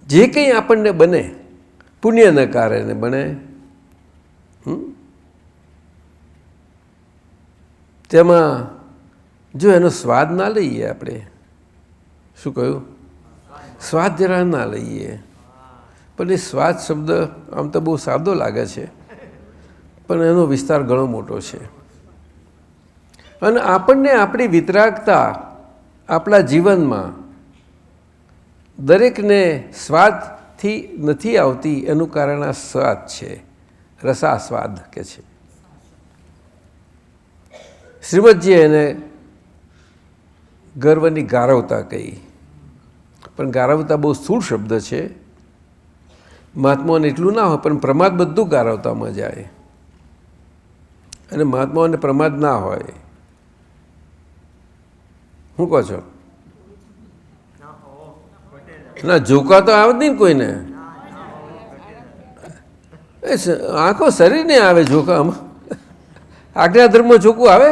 જે કંઈ આપણને બને પુણ્યના કારણે બને, તેમાં જો એનો સ્વાદ ના લઈએ, આપણે શું કહ્યું, સ્વાદ જરા ના લઈએ, પણ એ સ્વાદ શબ્દ આમ તો બહુ સાદો લાગે છે, પણ એનો વિસ્તાર ઘણો મોટો છે. અને આપણને આપણી વિતરાગતા આપણા જીવનમાં દરેકને સ્વાદથી નથી આવતી, એનું કારણ આ સ્વાદ છે, રસાસ્વાદ કે છે. શ્રીમદજીએ એને ગર્વની ગારવતા કહી, પણ ગારવતા બહુ સ્થૂળ શબ્દ છે. મહાત્માઓને એટલું ના હોય, પણ પ્રમાદ બધું ગારવતામાં જાય, અને મહાત્માઓને પ્રમાદ ના હોય. શું કહો છો? ના, ઝોકા તો આવે જ નહીં કોઈને, આખો શરીરને આવે ઝોકામાં. આજ્ઞા ધર્મમાં ઝોકું આવે?